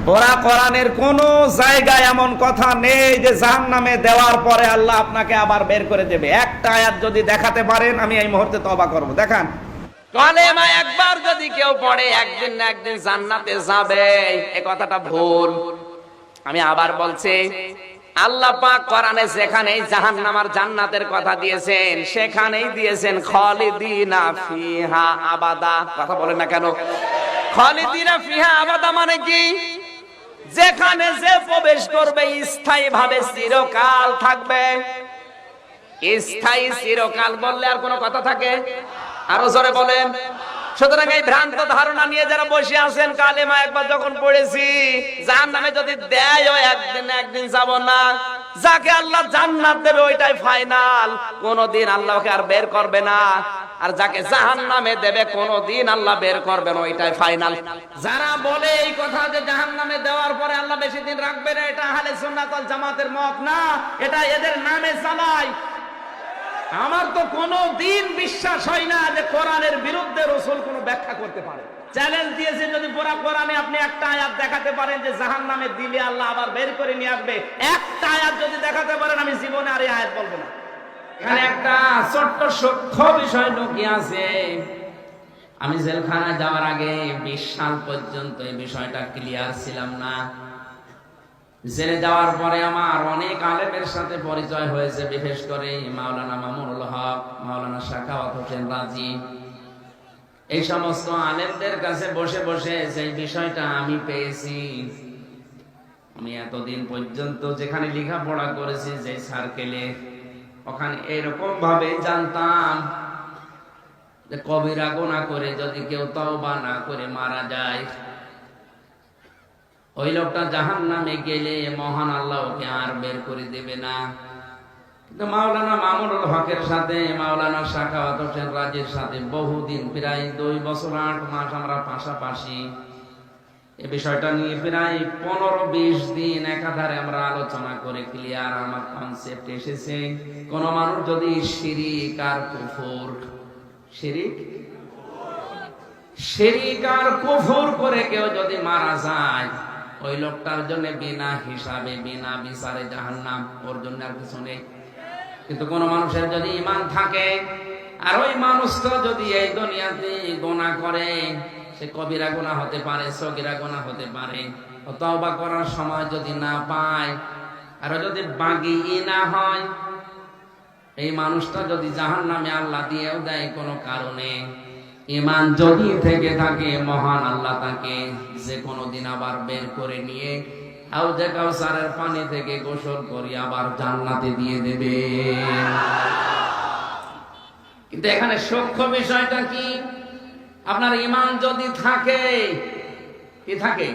পুরা কোরআনের কোন জায়গায় এমন কথা নেই যে জাহান্নামে দেওয়ার পরে আল্লাহ আপনাকে আবার বের করে দেবে। একটা আয়াত যদি দেখাতে পারেন আমি এই মুহূর্তে তওবা করব। দেখান। কালেমা একবার যদি কেউ পড়ে একদিন না একদিন জান্নাতে যাবে, এই কথাটা ভুল। আমি আবার বলছি, আল্লাহ পাক কোরআনে যেখানেই জাহান্নাম আর জান্নাতের কথা দিয়েছেন সেখানেই দিয়েছেন খালিদিনা ফিহা আবাদা। কথা বলেন না কেন? খালিদিনা ফিহা আবাদা মানে কি? যেখানে যে প্রবেশ করবে স্থায়ী ভাবে চিরকাল থাকবে। স্থায়ী চিরকাল বললে আর কোনো কথা থাকে? আরো জোরে বলেন। সুতরাং এই ভ্রান্ত ধারণা নিয়ে যারা বসে আছেন, কালেমা একবার যখন পড়েছি জাহান্নামে যদি দেয় একদিন একদিন যাব না, যাকে আল্লাহ জান্নাত দেবে ওইটাই ফাইনাল, কোনদিন আল্লাহকে আর বের করবে না। আর যাকে জাহান্নামে দেবে কোনদিন আল্লাহ বের করবে না, ওইটাই ফাইনাল। যারা বলে এই কথা যে জাহান্নামে দেওয়ার পরে আল্লাহ বেশি দিন রাখবে না, এটা আহলে সুন্নাত ওয়াল জামাতের মত না, এটা এদের নামে চালায়। আমার তো কোনো দিন বিশ্বাস হয় না যে কোরআনের বিরুদ্ধে রাসূল কোনো ব্যাখ্যা করতে পারে। চ্যালেঞ্জ দিয়েছে, যদি পুরো কোরআনে আপনি একটা আয়াত দেখাতে পারেন যে জাহান্নামে দিলে আল্লাহ আবার বের করে নিয়ে আসবে, একটা আয়াত যদি দেখাতে পারেন আমি জীবনে আর এই আয়াত বলবো না। এখানে একটা ছোট্ট সূক্ষ্ম বিষয় লুকিয়ে আছে। আমি জেলখানায় যাওয়ার আগে 20 সাল পর্যন্ত এই বিষয়টা ক্লিয়ার ছিলাম না। জেলে যাওয়ার পরে আমার অনেক আলেমের সাথে পরিচয় হয়েছে, বিশেষ করে মাওলানা মামুনুল হক, মাওলানা সাখাওয়াত হোসেন রাজি, এই সমস্ত আলেমদের কাছে বসে বসে সেই বিষয়টা আমি পেয়েছি। আমি এতদিন পর্যন্ত যেখানে লেখাপড়া করেছি, যে সার্কেলে, ওখানে এরকম ভাবে জানতাম যে কবিরা গুনাহ করে যদি কেউ তওবা না করে মারা যায়, ওই লোকটা জাহান্নামে গেলে মহান আল্লাহ ওকে আর বের করে দেবে না। কিন্তু মাওলানা মামুনুল হকের সাথে মাওলানা সাখাওয়াত হোসেন রাজির সাথে বহুদিন, প্রায় 2 বছর 8 মাস আমরা পাশাপাশি এই বিষয়টা নিয়ে প্রায় 15-20 দিন একাধারে আমরা আলোচনা করে ক্লিয়ার আমার কনসেপ্ট এসেছে। কোন মানুষ যদি শিরিক আর কুফর, শিরিক আর কুফর করে কেউ যদি মারা যায়, ওই লোকটার জন্য বিনা হিসাবে বিনা বিচারে জাহান্নাম, ওর জন্য আর কিছু নেই। কিন্তু কোন মানুষের যদি ঈমান থাকে আর ওই মানুষটা যদি এই দুনিয়াতে গুনাহ করে, সে কবিরা গুনাহ হতে পারে, সগীরা গুনাহ হতে পারে, তওবা করার সময় যদি না পায় আর যদি বাগী না হয়, এই মানুষটা যদি জাহান্নামে আল্লাহ দিয়েও দেয় কোনো কারণে, ঈমান যদি থেকে থাকে, মহান আল্লাহ তাকে যে কোনো দিন আবার বের করে নিয়ে হাউজে কাউসারের পানি থেকে গোসল করে আবার জান্নাতে দিয়ে দেবে। কিন্তু এখানে সূক্ষ্ম বিষয়টা কি? আপনার ঈমান যদি থাকে, কি থাকে?